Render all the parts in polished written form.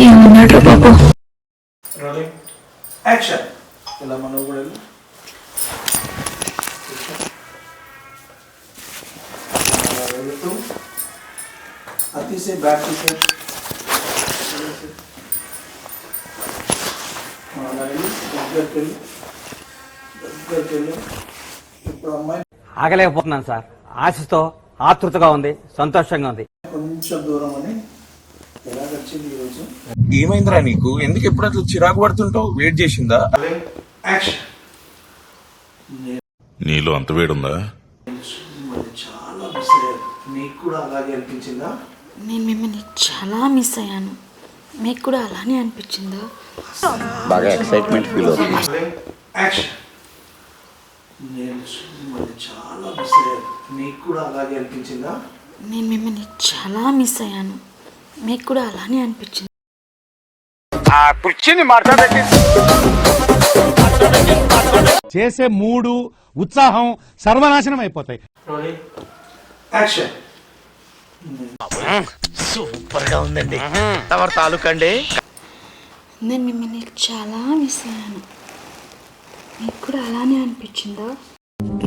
ఏమన్నాడు బాబు? యాక్షన్. ఇలా మనం కూడా వెళ్తూ అతిసే బ్యాక్ తీసే దగ్గరికి వెళ్ళి ఇప్పుడు అమ్మాయి ఆగలేకపోతున్నాను సార్. ఆశతో ఆతృతగా ఉంది, సంతోషంగా ఉంది. కొంచెం దూరం అని ఎలా వచ్చింది ఈరోజు? ఏమైందిరా నీకు? ఎందుకు ఎప్పుడు అట్లా చిరాకు పడుతుంటావు? వెయిట్ చేసిందా? యాక్షన్. నీలో అంత వేడుందా? చాలా మిస్ అయ్యారు. నీకు కూడా అలాగే అనిపించిందా? నేను మిమ్మల్ని చాలా మిస్ అయ్యాను. మీకు కూడా అలానే అనిపించిందా? బాగా ఎక్సైట్మెంట్ ఫీల్ అవుతుంది. యాక్షన్. నేను మిమ్మల్ని చాలా మిస్ అయ్యాను. నీకు కూడా అలాగే అనిపించిందా? నేను మిమ్మల్ని చాలా మిస్ అయ్యాను. మీకు కూడా అలానే అనిపించింది. చేసే మూడు ఉత్సాహం సర్వనాశనం అయిపోతాయి. యాక్షన్. సూపర్ గా ఉందండి. తమరు తాలూకండి. నేను మిమ్మల్ని చాలా మిస్ అయ్యాను. మీకు కూడా అలానే అనిపించిందా?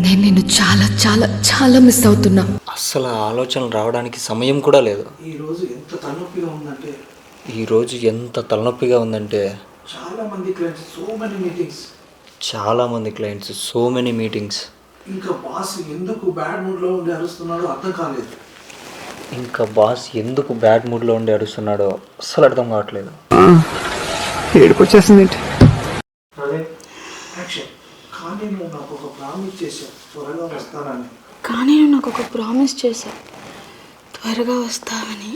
నేను నిన్ను చాలా చాలా చాలా మిస్ అవుతున్నా. అస్సలు ఆలోచనలు రావడానికి సమయం కూడా లేదు. ఈరోజు ఎంత తలనొప్పిగా ఉందంటే చాలా మంది క్లయింట్స్ సో మెనీ మీటింగ్స్. ఇంకా బాస్ ఎందుకు బ్యాడ్ మూడ్ లో ఉండి అరుస్తున్నాడో అర్థం కాలేదు. అస్సలు అర్థం కావట్లేదు. ఏడుపు వచ్చేసింది. యాక్షన్. కానీ నువ్వు నాకు ఒక ప్రామిస్ చేశావు, త్వరగా వస్తానని. త్వరగా వస్తావని.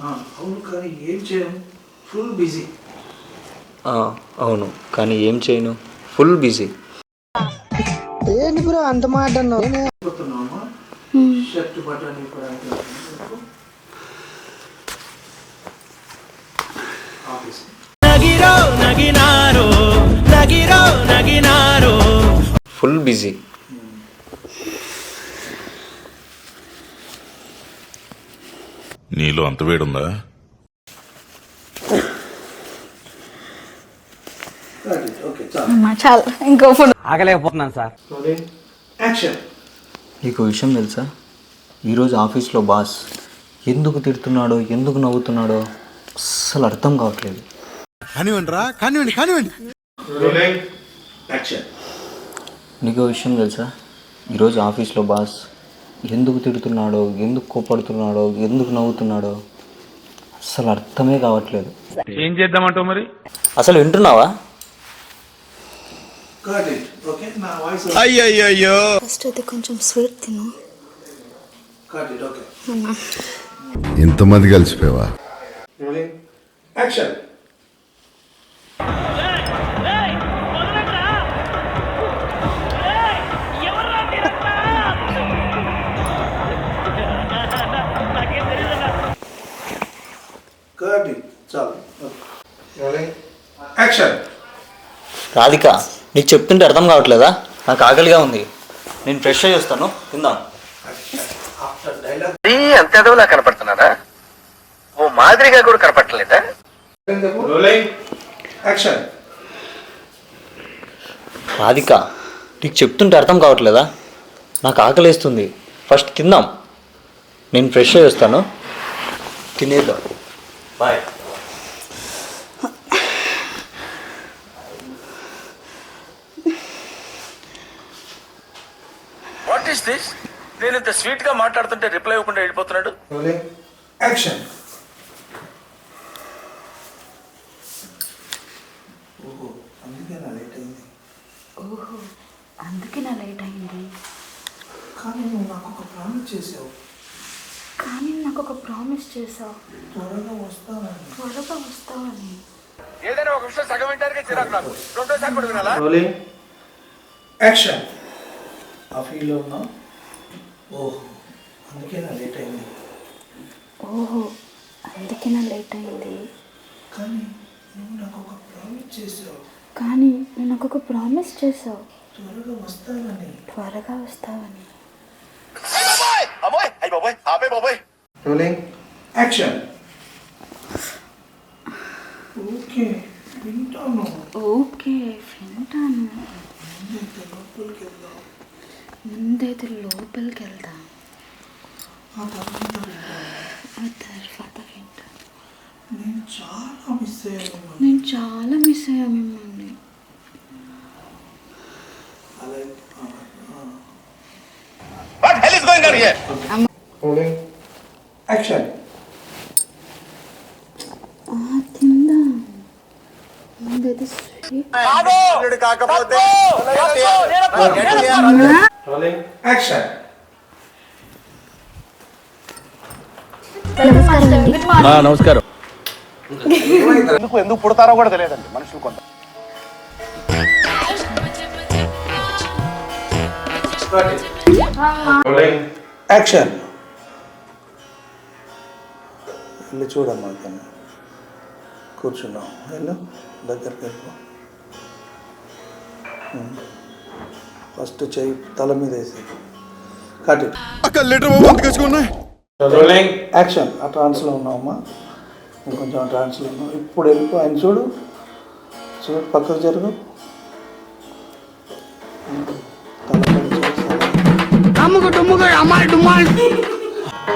అవును, కానీ ఏం చేయను, ఫుల్ బిజీ. అవును, కానీ ఏం చేయను, ఫుల్ బిజీ. ఏంటి బ్రో అంత మాట అన్నావు? Shirt button full busy. నీలో అంత వేడుందా? చాలా ఇంకో ఫోన్. ఆగలేకపోతున్నాను సార్. యాక్షన్. నీకు విషయం తెలుసా? ఈరోజు ఆఫీస్లో బాస్ ఎందుకు తిడుతున్నాడో, ఎందుకు నవ్వుతున్నాడో అస్సలు అర్థం కావట్లేదు. నీకు విషయం తెలుసా? ఈరోజు ఆఫీస్లో బాస్ ఎందుకు తిడుతున్నాడో, ఎందుకు కోపడుతున్నాడో, ఎందుకు నవ్వుతున్నాడో అస్సలు అర్థమే కావట్లేదు. ఏం చేద్దామంటావు మరి? అసలు వింటున్నావా? అయ్యయ్యో, ఫస్ట్ అయితే కొంచెం స్వీట్ తిను. ఇంతమంది కలిసిపోయావా? యాక్షన్. యాక్షన్. రాధిక, నీకు చెప్తుంటే అర్థం కావట్లేదా? నాకు ఆకలిగా ఉంది, నేను ఫ్రెష్ అయ్యి వస్తాను, తిందాం. అంత ఎదవలా కనపడుతున్నారా? ఓ మాదిరిగా కూడా కనపడలేదా? యాక్షన్. రాధిక, నీకు చెప్తుంటే అర్థం కావట్లేదా? నాకు ఆకలిస్తుంది, ఫస్ట్ తిందాం, నేను ఫ్రెష్ అయ్యి వస్తాను, తినేద్దాం. బాయ్. What is this? నేను ఇంత స్వీట్ గా మాట్లాడుతుంటే రిప్లై ఇవ్వకుండా వెళ్ళిపోతున్నాడు. యాక్షన్. ఓహో, అందుకే నా లేట్ అయింది. కానీ నువ్వు నాకు ఒక ప్రామిస్ చేసావు. త్వరగా వస్తావని. ఏదైనా ఒక విషయం సగం వింటానికి చిరాకు నాకు. రెండోసారి కూడా వినాలా? యాక్షన్. ఆ ఫీల్లో ఉన్నావు. ఓహో, అందుకే నా లేట్ అయింది. కానీ నువ్వు నాకు ఒక ప్రామిస్ చేసావు, కానీ నువ్వు నాకు ఒక ప్రామిస్ చేసావు, త్వరగా వస్తావని. త్వరగా వస్తావని. Rolling action. ఓకే వింటాను. ఓకే వింటాను. లోపలికి వెళ్దాం. ముందైతే లోపలికి వెళ్దాం, ఆ తర్వాత వింటాను. ఆ తర్వాత వింటాను. నేను చాలా మిస్ అయ్యాను మిమ్మల్ని. నేను చాలా మిస్ అయ్యా మిమ్మల్ని. అలాగే రోలింగ్ యాక్షన్. తిందాం. ముందైతే స్వీట్. Rolling action. నమస్కారం. ఎందుకు పుడతారో కూడా తెలియదండి మనుషులు కొంత. Rolling action. వెళ్ళి చూడమ్మా, కన్నా కూర్చున్నాం. వెళ్ళు దగ్గరికి వెళ్ళిపో. ఫస్ట్ చెయ్యి తల మీద వేసి కట్. Rolling action. ఆ ట్రాన్స్లో ఉన్నావమ్మా, ఇంకొంచెం ఆ ట్రాన్స్లో ఉన్నావు. ఇప్పుడు వెళ్ళిపో. ఆయన చూడు, చూడు పక్కకు జరుగు. తల మీద చేసి.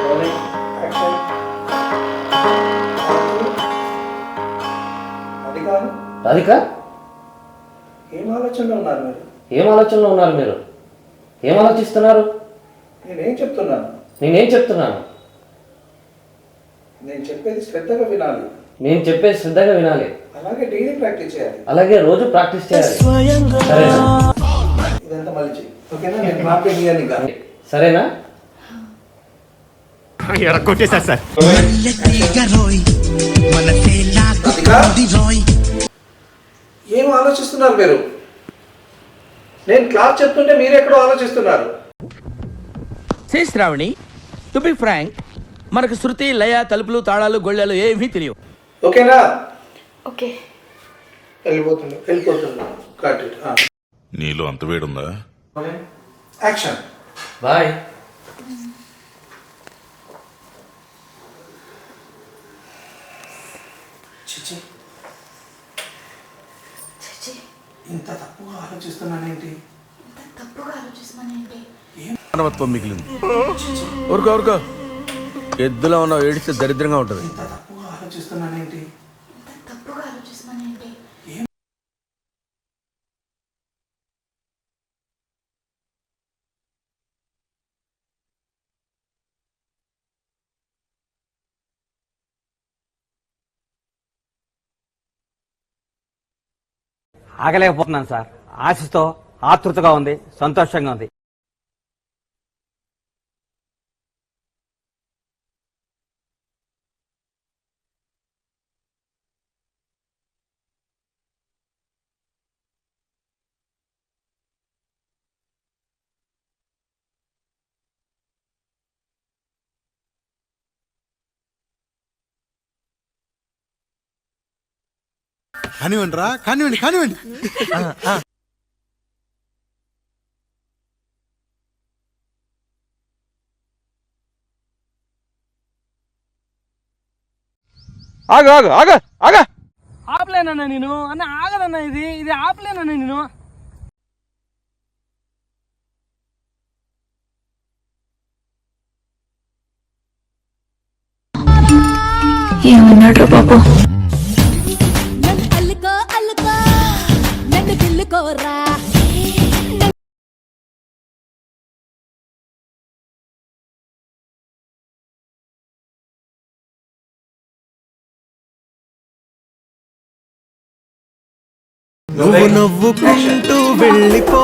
Rolling action. అది కాదు. రాధిక, ఏం ఆలోచనలో ఉన్నారు మీరు? ఏం ఆలోచనలో ఉన్నారు మీరు? ఏం ఆలోచిస్తున్నారు? నేనేం చెప్తున్నాను? నేనేం చెప్తున్నాను? నేను చెప్పేది శ్రద్ధగా వినాలి, నేను చెప్పేది శ్రద్ధగా వినాలి, అలాగే డైలీ ప్రాక్టీస్ చేయాలి. అలాగే రోజు ప్రాక్టీస్ చేయాలి. సరేనా? ఇదంతా మళ్ళీ చెయ్యి, ఓకేనా? నేను ప్రాక్టీస్ చేయాలి ఇంకా. సరేనా? కొట్టేశారు సార్. ఏం ఆలోచిస్తున్నారు మీరు? నేను క్లాస్ చెప్తుంటే మీరు ఎక్కడో ఆలోచిస్తున్నారు. శ్రావణి, టు బి ఫ్రాంక్, మనకు శృతి, లయ, తలుపులు, తాళాలు, గొళ్ళెలు ఏమీ తెలియవు. ఓకేనా? ఓకే. వెళ్ళిపోతున్నా. Cut it. నీలో అంత వేడుందా? యాక్షన్. బాయ్. చిచి, చిచి, ఇంత తప్పుగా ఆలోచిస్తున్నానేంటి? ఇంత తప్పుగా ఆలోచిస్తున్నానేంటి? మానవత్వం మిగిలింది. ఊరుకో ఎద్దులో ఉన్న ఏడిస్తే దరిద్రంగా ఉంటుంది. ఇంత తప్పుగా ఆలోచిస్తున్నానేంటి? ఇంత తప్పుగా ఆలోచిస్తున్నానేంటి? ఆగలేకపోతున్నాను సార్. ఆశతో ఆతృతగా ఉంది, సంతోషంగా ఉంది. కానివ్వండి రా, కానివ్వండి. ఆపలేనన్నా నేను అన్న, ఆగదన్నా. ఇది ఆపలేనన్నా నేను. ఏమన్నాడు బాబు? నన్ను పిల్లుకోరా. నువ్వు నవ్వుకుంటూ వెళ్ళిపో.